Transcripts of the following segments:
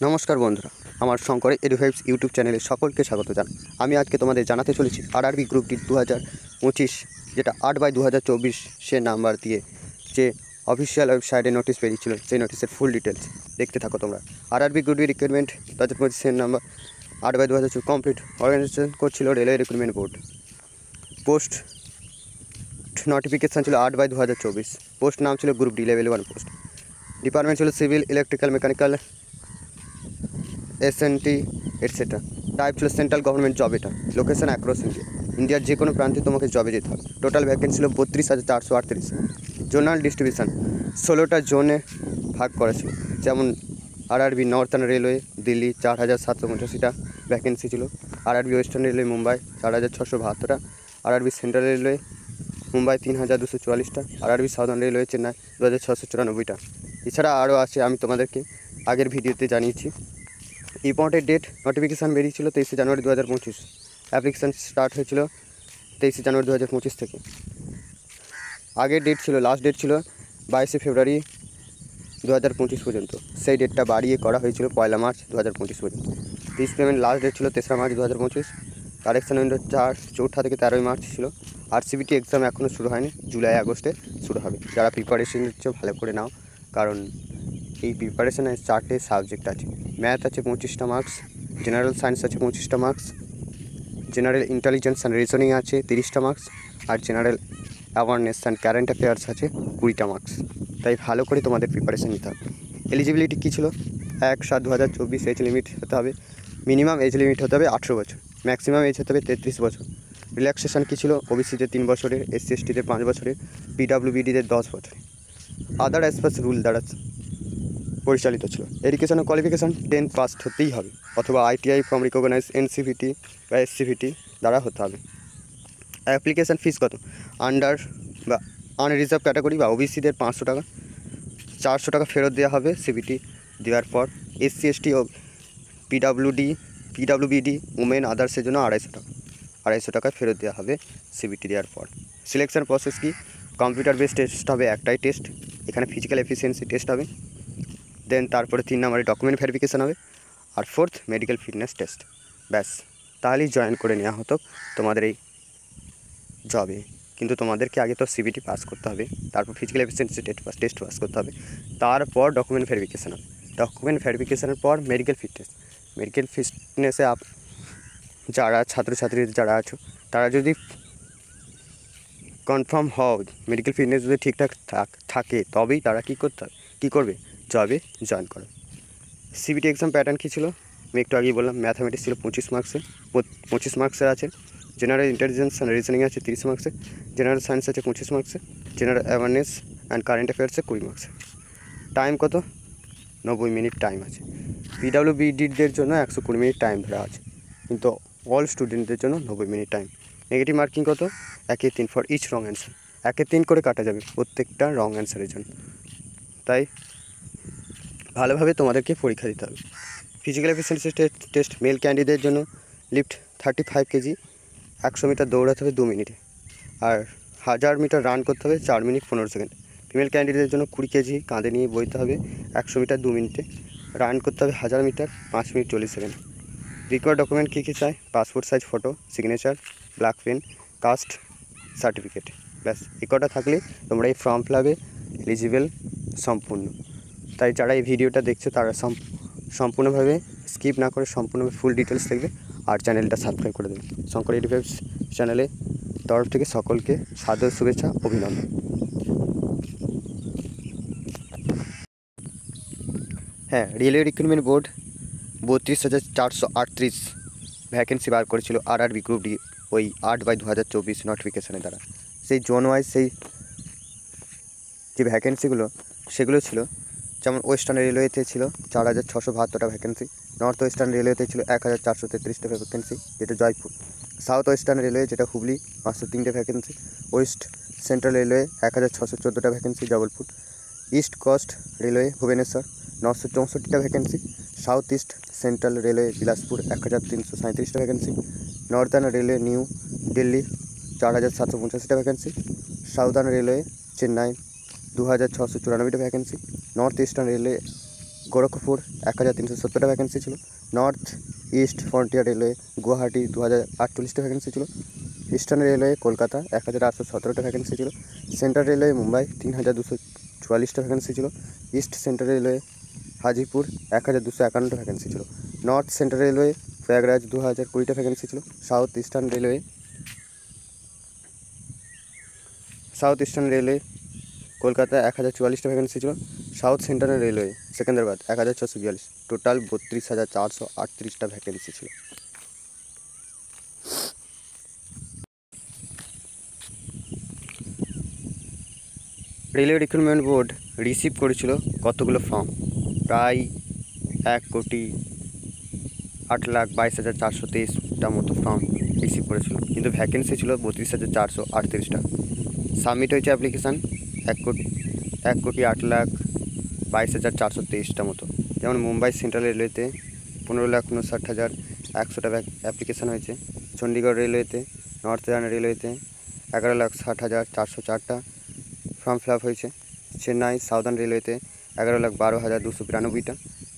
নমস্কার বন্ধুরা, আমার শঙ্কর এডুভাইবস ইউটিউব চ্যানেলে সকলকে স্বাগত জানাই। আমি আজকে তোমাদের জানাতে চলেছি আরআরবি গ্রুপ ডি 2025, যেটা 8/2024 সে নাম্বার দিয়ে যে অফিসিয়াল ওয়েবসাইটে নোটিশ বেরিয়েছিল, সেই নোটিশের ফুল ডিটেলস দেখতে থাকো তোমরা। আরআরবি গ্রুপ ডি রিক্রুটমেন্ট 2025 সে নাম্বার 8/2024 কমপ্লিট অর্গানাইজেশন করছিল railway recruitment board. Post notification ছিল 8/2024। পোস্ট নাম ছিল group D level 1 post. Department ছিল civil, electrical, mechanical, SNT etcetera. Type ছিল সেন্ট্রাল গভর্নমেন্ট জব। এটা লোকেশন অ্যাক্রস ইন্ডিয়ার যে কোনো প্রান্তে তোমাকে জবে যেতে হবে। টোটাল ভ্যাকেন্সি ছিল 32,438। জোনাল ডিস্ট্রিবিউশন 16টা জোনে ভাগ করা ছিল। যেমন আরআরবি নর্থার্ন রেলওয়ে দিল্লি 4,785টা ভ্যাকেন্সি ছিল। আরআরবি ওয়েস্টার্ন রেলওয়ে মুম্বাই 4,672টা। আরআরবি সেন্ট্রাল রেলওয়ে মুম্বাই 3,244টা। আরআরবি সাউদার্ন রেলওয়ে চেন্নাই 2,694টা। এছাড়া আরও আছে, আমি তোমাদেরকে আগের ভিডিওতে জানিয়েছি। ইম্পর্টেন্ট ডেট নোটিফিকেশান বেরিয়েছিল 23 জানুয়ারি 2025। অ্যাপ্লিকেশান স্টার্ট হয়েছিল 23 জানুয়ারি 2025 থেকে। আগের ডেট ছিল, লাস্ট ডেট ছিল 22 ফেব্রুয়ারি 2025 পর্যন্ত। সেই ডেটটা বাড়িয়ে করা হয়েছিল 1 মার্চ 2025 পর্যন্ত। ফিস পেমেন্ট লাস্ট ডেট ছিল 3 মার্চ 2025। কারেকশন উইন্ডো 4 থেকে 13 মার্চ ছিল। আর সিবিটি এক্সাম এখনও শুরু হয়নি, জুলাই আগস্টে শুরু হবে। যারা প্রিপারেশন নিচ্ছ ভালো করে নাও, কারণ এই প্রিপারেশনে 4টে সাবজেক্ট আছে। ম্যাথ আছে 25টা মার্কস, জেনারেল সায়েন্স আছে 25টা marks, general intelligence and reasoning আছে 30টা মার্কস, আর general awareness and current affairs আছে 20টা মার্কস। তাই ভালো করে তোমাদের প্রিপারেশন নিতে হবে। এলিজিবিলিটি কী ছিল? 1/7/2024 এজ লিমিট হতে হবে। মিনিমাম এজ লিমিট হতে হবে 18 বছর। ম্যাক্সিমাম এজ হতে হবে 33 বছর। রিল্যাক্সেশন কী ছিল? ওবিসিতে 3 বছরের, SC STতে 5 বছরের, PWBDতে 10 বছরের। আদার অ্যাজ রুল দ্বারা পরিচালিত ছিল। এডুকেশন ও কোয়ালিফিকেশান 10 পাস হতেই হবে, অথবা ITI ফ্রম রিকগনাইজ NCVT বা SCVT দ্বারা হতে হবে। অ্যাপ্লিকেশান ফিস কত? আন্ডার বা আনরিজার্ভ ক্যাটাগরি বা ওবিসিদের 500 টাকা, 400 টাকা ফেরত দেওয়া হবে সিবিটি দেওয়ার পর। SC ST ও PWBD উমেন আদার্সের জন্য 250 টাকা ফেরত দেওয়া হবে সিবিটি দেওয়ার পর। সিলেকশন প্রসেস কি? কম্পিউটার বেসড টেস্ট হবে, একটাই টেস্ট। এখানে ফিজিক্যাল এফিসিয়েন্সি টেস্ট হবে। দেন তারপরে 3 নম্বরে ডকুমেন্ট ভেরিফিকেশান হবে, আর 4th মেডিকেল ফিটনেস টেস্ট। ব্যাস, তাহলেই জয়েন করে নেওয়া হতো তোমাদের এই জবে। কিন্তু তোমাদেরকে আগে তো সিবিটি পাস করতে হবে, তারপর ফিজিক্যাল এফিসিয়েন্সি টেস্ট পাস করতে হবে, তারপর ডকুমেন্ট ভেরিফিকেশান হবে। ডকুমেন্ট ভেরিফিকেশানের পর মেডিকেল ফিটনেসে যারা ছাত্রছাত্রীদের যারা আছো, তারা যদি কনফার্ম হও, মেডিকেল ফিটনেস যদি ঠিকঠাক থাকে, তবেই তারা কী করবে? জবে জয়েন করো। সিবিটি এক্সাম প্যাটার্ন কী ছিল? আমি একটু আগেই বললাম। ম্যাথামেটিক্স ছিল 25 মার্কসের আছে। জেনারেল ইন্টেলিজেন্স অ্যান্ড রিজনিং আছে 30 মার্কসের। জেনারেল সায়েন্স আছে 25 মার্কসের। জেনারেল অ্যাওয়ারনেস অ্যান্ড কারেন্ট অ্যাফেয়ার্সে 20 মার্কসের। টাইম কত? 90 মিনিট টাইম আছে। PWBDদের জন্য 120 মিনিট টাইম ধরা আছে, কিন্তু অল স্টুডেন্টদের জন্য 90 মিনিট টাইম। নেগেটিভ মার্কিং কত? 1/3 ফর ইচ রং অ্যান্সার। 1/3 করে কাটা যাবে প্রত্যেকটা রং অ্যান্সারের জন্য। তাই ভালোভাবে তোমাদেরকে পরীক্ষা দিতে হবে। ফিজিক্যাল এফিসিয়েন্সি টেস্ট মেল ক্যান্ডিডেটের জন্য লিফট 35 কেজি, 100 মিটার দৌড়াতে হবে 2 মিনিটে, আর 1000 মিটার রান করতে হবে 4 মিনিট 15 সেকেন্ড। ফিমেল ক্যান্ডিডেটের জন্য 20 কেজি কাঁধে নিয়ে বইতে হবে 100 মিটার 2 মিনিটে, রান করতে হবে 1000 metre 5 minute 40 second. Required document কী কী চাই? Passport size photo, signature, black pen, caste certificate. ব্যাস, এই কটা থাকলে তোমরা এই ফর্ম ফিল আপে এলিজিবল সম্পূর্ণ। তাই যারা এই ভিডিওটা দেখছো, তারা সম্পূর্ণভাবে স্কিপ না করে সম্পূর্ণভাবে ফুল ডিটেলস দেখবে, আর চ্যানেলটা সাবস্ক্রাইব করে দেবে। শঙ্কর এডুভাইবস চ্যানেলে তরফ থেকে সকলকে সাদর শুভেচ্ছা, অভিনন্দন। হ্যাঁ, রেলওয়ে রিক্রুটমেন্ট বোর্ড 32,438 ভ্যাকেন্সি বার করেছিল আরআরবি গ্রুপ ডি ওই 8/2024 নোটিফিকেশানের দ্বারা। সেই জোন ওয়াইজ সেই যে ভ্যাকেন্সিগুলো সেগুলো ছিল, যেমন ওয়েস্টার্ন রেলওয়েতে ছিল 4,672টা ভ্যাকেন্সি। নর্থ ওয়েস্টার্ন রেলওয়েতে ছিল 1,433টা ভ্যাকেন্সি, যেটা জয়পুর। সাউথ ওয়েস্টার্ন রেলওয়ে যেটা হুগলি 503টে ভ্যাকেন্সি। ওয়েস্ট সেন্ট্রাল রেলওয়ে 1,614টা vacancy Jabalpur. East coast railway Bhubaneswar 964টা vacancy. South east central railway Bilaspur 1,337টা vacancy. Northern railway new Delhi 4,785টা ভ্যাকেন্সি। সাউদার্ন রেলওয়ে চেন্নাই 2,694টা vacancy. North eastern railway Gorakhpur 1370টা ভ্যাকেন্সি ছিল। North east frontier railway Guwahati 2048টা ভ্যাকেন্সি ছিল। ইস্টার্ন রেলওয়ে কলকাতা 1817টা ভ্যাকেন্সি ছিল। সেন্ট্রাল রেলওয়ে মুম্বাই 3244টা ভ্যাকেন্সি ছিল। ইস্ট সেন্ট্রাল রেলওয়ে হাজিপুর 1251টা ভ্যাকেন্সি ছিল। নর্থ সেন্ট্রাল রেলওয়ে প্রয়াগরাজ 2020টা ভ্যাকেন্সি ছিল। সাউথ ইস্টার্ন রেলওয়ে কলকাতা 1044টা ভ্যাকেন্সি ছিল। South central railway Secunderabad 1642, total 32,438টা ভ্যাকেন্সি ছিল। রেলওয়ে রিক্রুটমেন্ট বোর্ড রিসিভ করেছিল কতগুলো ফর্ম? প্রায় 1,08,22,423টা মতো ফর্ম রিসিভ করেছিল, কিন্তু ভ্যাকেন্সি ছিল 32,438টা। সাবমিট হয়েছে অ্যাপ্লিকেশান 1,08,22,423টা মতো। যেমন মুম্বাই সেন্ট্রাল রেলওয়েতে 15,59,100টা অ্যাপ্লিকেশান হয়েছে। চণ্ডীগড় রেলওয়েতে, নর্থ ইস্টার্ন রেলওয়েতে 11,60,404টা ফর্ম ফিল আপ হয়েছে। চেন্নাই সাউদার্ন রেলওয়েতে 11,12,292টা।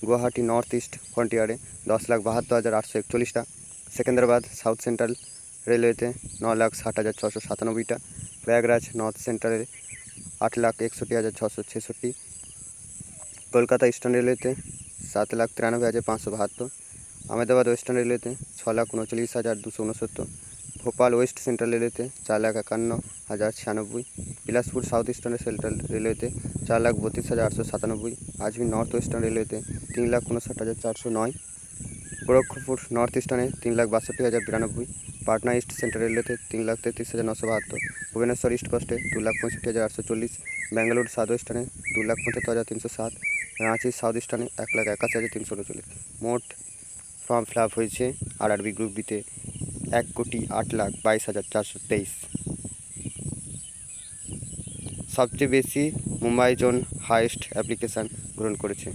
গুয়াহাটি নর্থ ইস্ট ফ্রন্টিয়ারে 10,72,841টা। সেকেন্দ্রাবাদ সাউথ সেন্ট্রাল রেলওয়েতে 9,60,697টা। প্রয়াগরাজ নর্থ সেন্ট্রালে 8,61,666। কলকাতা ইস্টার্ন রেলওয়েতে 7,93,572। আহমেদাবাদ ওয়েস্টার্ন রেলওয়েতে 6,39,269। ভোপাল ওয়েস্ট সেন্ট্রাল রেলওয়েতে 4,51,096। বিলাসপুর সাউথ ইস্টার্ন সেন্ট্রাল রেলওয়েতে 4,32,897। আজমির নর্থ ওয়েস্টার্ন রেলওয়েতে 3,59,409। গোরখপুর নর্থ ইস্টার্নে 3,62,092। Patna east central রেলওয়েতে 3,33,972। Bhubaneswar east কোস্টে 2,65,840। ব্যাঙ্গালোর সাউথ ওয়েস্টার্নে 2,75,307। রাঁচি সাউথ ইস্টার্নে 1,81,339। মোট ফর্ম ফিল আপ হয়েছে আরআরবি গ্রুপ ডিতে 1,08,22,423। সবচেয়ে বেশি মুম্বাই জোন হাইয়েস্ট অ্যাপ্লিকেশান গ্রহণ করেছে।